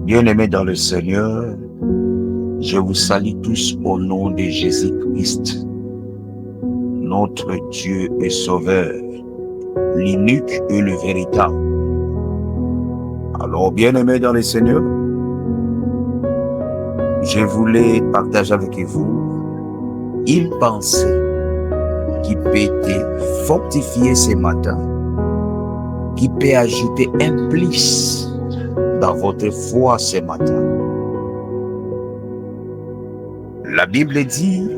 Bien-aimés dans le Seigneur, je vous salue tous au nom de Jésus-Christ, notre Dieu et Sauveur, l'unique et le véritable. Alors, bien-aimés dans le Seigneur, je voulais partager avec vous une pensée qui peut te fortifier ce matin, qui peut ajouter un plus dans votre foi ce matin. La Bible dit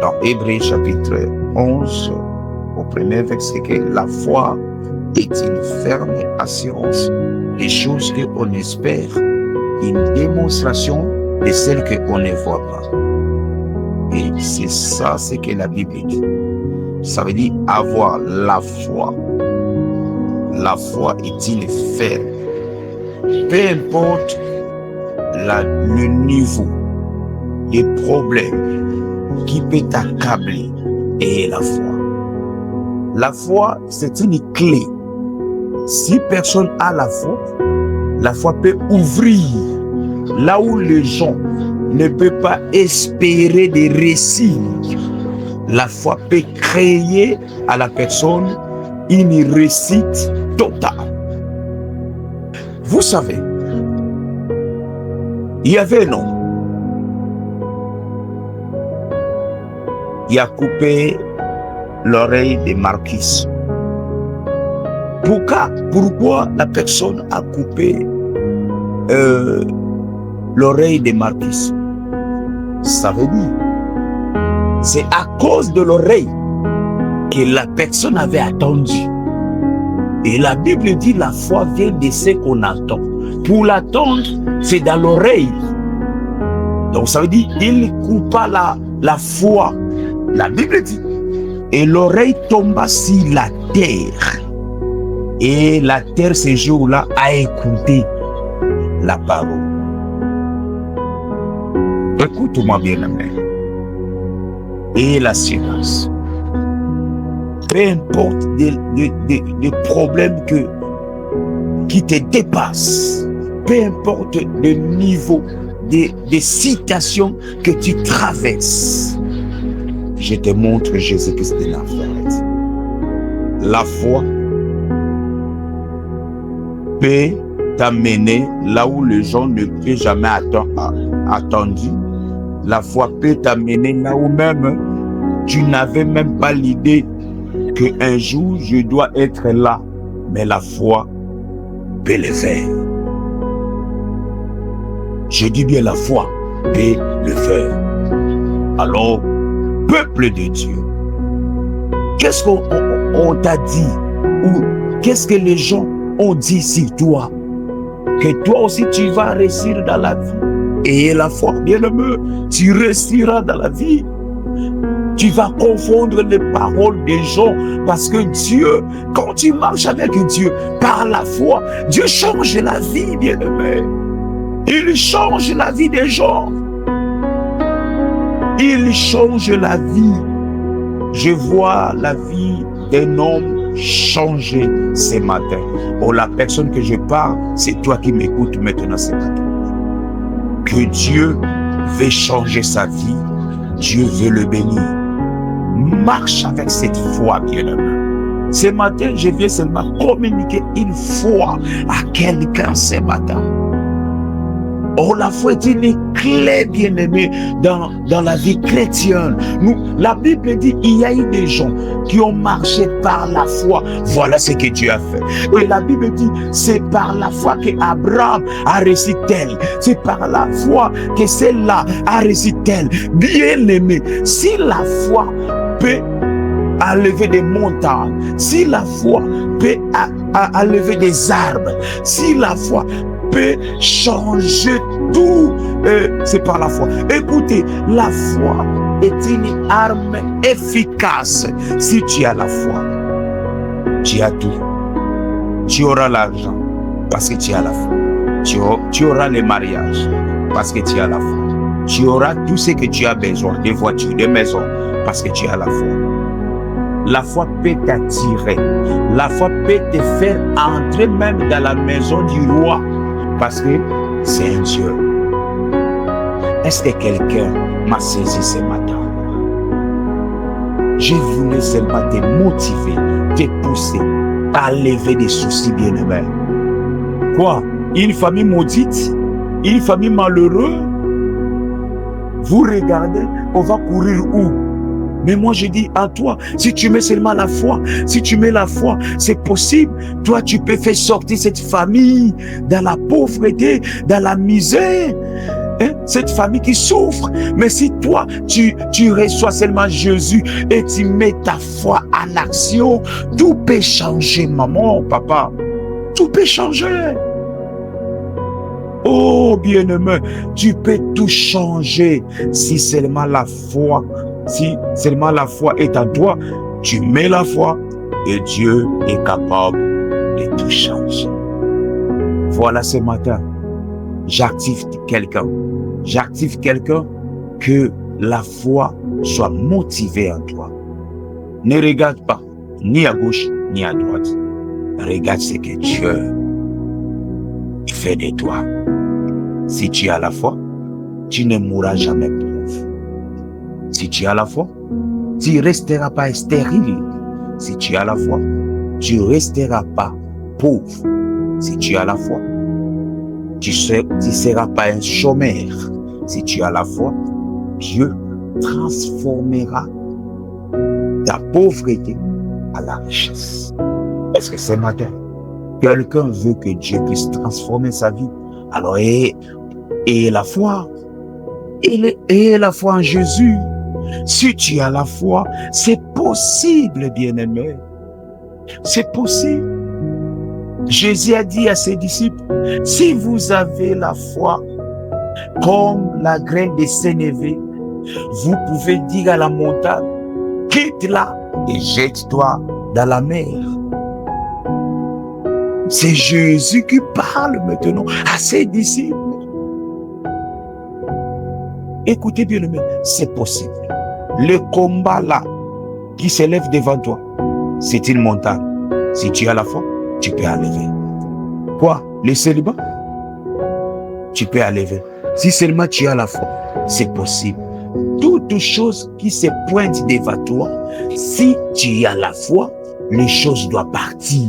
dans Hébreux chapitre 11, au premier verset, que la foi est une ferme assurance des choses qu'on espère, une démonstration de celles qu'on ne voit pas. Et c'est ça ce que la Bible dit. Ça veut dire avoir la foi. La foi est une ferme. Peu importe le niveau des problèmes qui peut t'accabler, et la foi. La foi, c'est une clé. Si personne a la foi peut ouvrir là où les gens ne peuvent pas espérer des récits. La foi peut créer à la personne une réussite totale. Vous savez, il y avait un homme. Il a coupé l'oreille de Marcus. Pourquoi la personne a coupé l'oreille de Marcus? Ça veut dire, c'est à cause de l'oreille que la personne avait attendu. Et la Bible dit la foi vient de ce qu'on attend. Pour l'attendre, c'est dans l'oreille. Donc ça veut dire il coupa la foi. La Bible dit, et l'oreille tomba sur la terre. Et la terre ce jour-là a écouté la parole. Écoute-moi bien, amen. Et l'assurance. Peu importe des problèmes qui te dépassent, peu importe le niveau des situations que tu traverses, je te montre Jésus-Christ de Nazareth. La foi peut t'amener là où les gens ne peuvent jamais attendu. La foi peut t'amener là où même tu n'avais même pas l'idée qu'un jour je dois être là. Mais la foi peut le faire. Je dis bien la foi peut le faire. Alors, peuple de Dieu, qu'est-ce qu'on t'a dit? Ou qu'est-ce que les gens ont dit sur toi? Que toi aussi tu vas réussir dans la vie. Et la foi, bien-aimé, tu réussiras dans la vie. Tu vas confondre les paroles des gens parce que Dieu, quand tu marches avec Dieu par la foi, Dieu change la vie, bien-aimé. Il change la vie des gens. Il change la vie. Je vois la vie d'un homme changer ce matin. Oh, la personne que je parle, c'est toi qui m'écoutes maintenant ce matin. Que Dieu veut changer sa vie. Dieu veut le bénir. Marche avec cette foi, bien-aimé. Ce matin, je viens seulement communiquer une foi à quelqu'un ce matin. Oh, la foi est une clé, bien-aimée, dans la vie chrétienne. La Bible dit, il y a eu des gens qui ont marché par la foi. Voilà ce que Dieu a fait. Et la Bible dit, c'est par la foi que Abraham a réussi tel. C'est par la foi que celle-là a réussi tel. Bien-aimé, si la foi peut enlever des montagnes, si la foi peut enlever des arbres, si la foi peut changer tout, c'est par la foi. Écoutez, la foi est une arme efficace. Si tu as la foi, tu as tout. Tu auras l'argent parce que tu as la foi. Tu auras les mariages parce que tu as la foi. Tu auras tout ce que tu as besoin, des voitures, des maisons, parce que tu as la foi. La foi peut t'attirer. La foi peut te faire entrer même dans la maison du roi. Parce que c'est un Dieu. Est-ce que quelqu'un m'a saisi ce matin? Je voulais seulement te motiver, te pousser à lever des soucis, bien-aimés. Quoi? Une famille maudite? Une famille malheureuse? Vous regardez, on va courir où? Mais moi je dis à toi, si tu mets seulement la foi, si tu mets la foi, c'est possible. Toi, tu peux faire sortir cette famille dans la pauvreté, dans la misère. Hein? Cette famille qui souffre. Mais si toi, tu reçois seulement Jésus et tu mets ta foi en action, tout peut changer, maman, papa. Tout peut changer. Oh, bien-aimé, tu peux tout changer si seulement la foi, si seulement la foi est en toi, tu mets la foi et Dieu est capable de tout changer. Voilà ce matin, j'active quelqu'un. J'active quelqu'un que la foi soit motivée en toi. Ne regarde pas ni à gauche ni à droite. Regarde ce que Dieu fait de toi. Si tu as la foi, tu ne mourras jamais pauvre. Si tu as la foi, tu ne resteras pas stérile. Si tu as la foi, tu ne resteras pas pauvre. Si tu as la foi, tu ne seras pas un chômeur. Si tu as la foi, Dieu transformera ta pauvreté à la richesse. Est-ce que ce matin, quelqu'un veut que Dieu puisse transformer sa vie? Alors, ayez la foi. Ayez la foi en Jésus. Si tu as la foi, c'est possible, bien-aimé. C'est possible. Jésus a dit à ses disciples, si vous avez la foi comme la graine de sénévé, vous pouvez dire à la montagne, quitte-la et jette-toi dans la mer. C'est Jésus qui parle maintenant à ses disciples. Écoutez bien, c'est possible. Le combat là qui s'élève devant toi, c'est une montagne. Si tu as la foi, tu peux enlever. Quoi? Le célibat? Tu peux enlever. Si seulement tu as la foi, c'est possible. Toute chose qui se pointe devant toi, si tu as la foi, les choses doivent partir.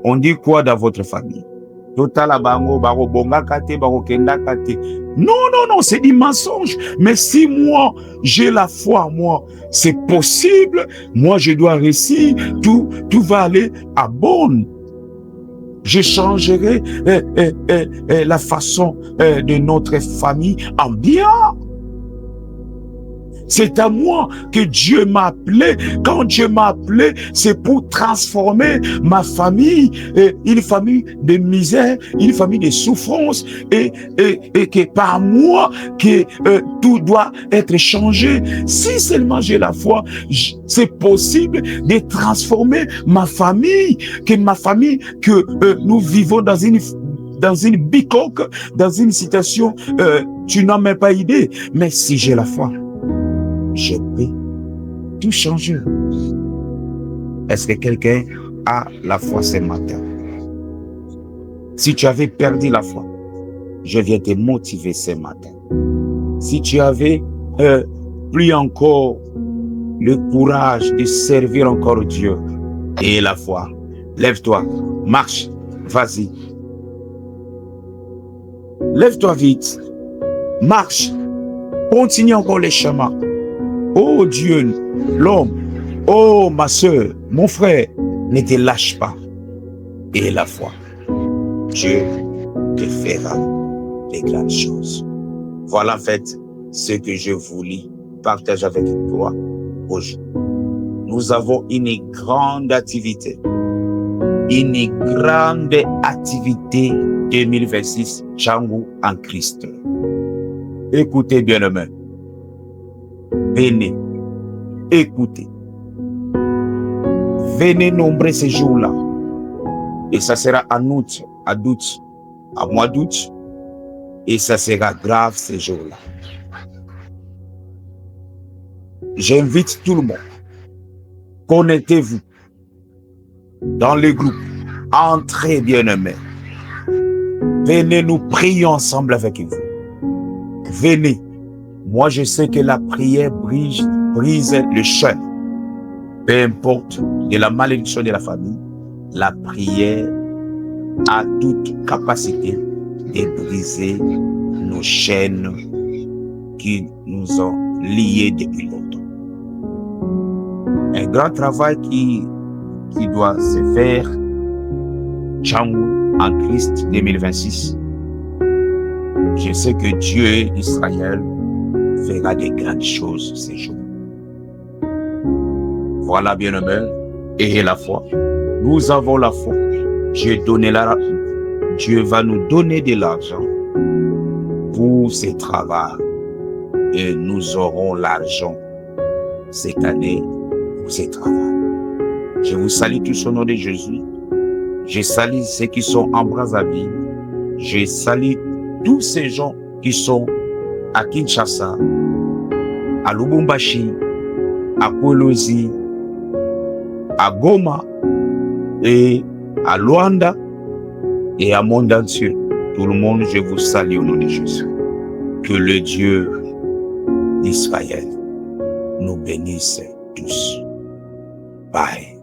On dit quoi dans votre famille? Non, c'est du mensonge. Mais si moi, j'ai la foi, moi, c'est possible, moi, je dois réussir, tout va aller à bonne. Je changerai la façon de notre famille en bien. C'est à moi que Dieu m'a appelé. Quand Dieu m'a appelé, c'est pour transformer ma famille, une famille de misère, une famille de souffrance, et que par moi, que tout doit être changé. Si seulement j'ai la foi, c'est possible de transformer ma famille, que nous vivons dans une bicoque, dans une situation, tu n'as même pas idée. Mais si j'ai la foi, je peux tout changer. Est-ce que quelqu'un a la foi ce matin? Si tu avais perdu la foi, je viens te motiver ce matin. Si tu avais pris encore le courage de servir encore Dieu et la foi, lève-toi, marche, vas-y. Lève-toi vite, marche, continue encore les chemins. Oh Dieu, l'homme, oh ma soeur, mon frère, ne te lâche pas. Et la foi, Dieu te fera des grandes choses. Voilà en fait ce que je voulais partager avec toi aujourd'hui. Nous avons une grande activité 2026, Django en Christ. Écoutez bien le même. Venez, écoutez. Venez nombrer ces jours-là. Et ça sera en août, à mois d'août. Et ça sera grave ces jours-là. J'invite tout le monde. Connectez-vous dans les groupes. Entrez, bien-aimés. Venez, nous prions ensemble avec vous. Venez. Moi, je sais que la prière brise le chaîne. Peu importe de la malédiction de la famille, la prière a toute capacité de briser nos chaînes qui nous ont liés depuis longtemps. Un grand travail qui doit se faire, Tchangou, en Christ 2026. Je sais que Dieu d'Israël fera des grandes choses ces jours. Voilà, bien-aimés, ayez la foi. Nous avons la foi. Dieu va nous donner de l'argent pour ce travail. Et nous aurons l'argent cette année pour ce travail. Je vous salue tous au nom de Jésus. Je salue ceux qui sont en Brazzaville. Je salue tous ces gens qui sont à Kinshasa, à Lubumbashi, à Kolwezi, à Goma et à Luanda et à monde entier. Tout le monde, je vous salue au nom de Jésus. Que le Dieu d'Israël nous bénisse tous. Bye.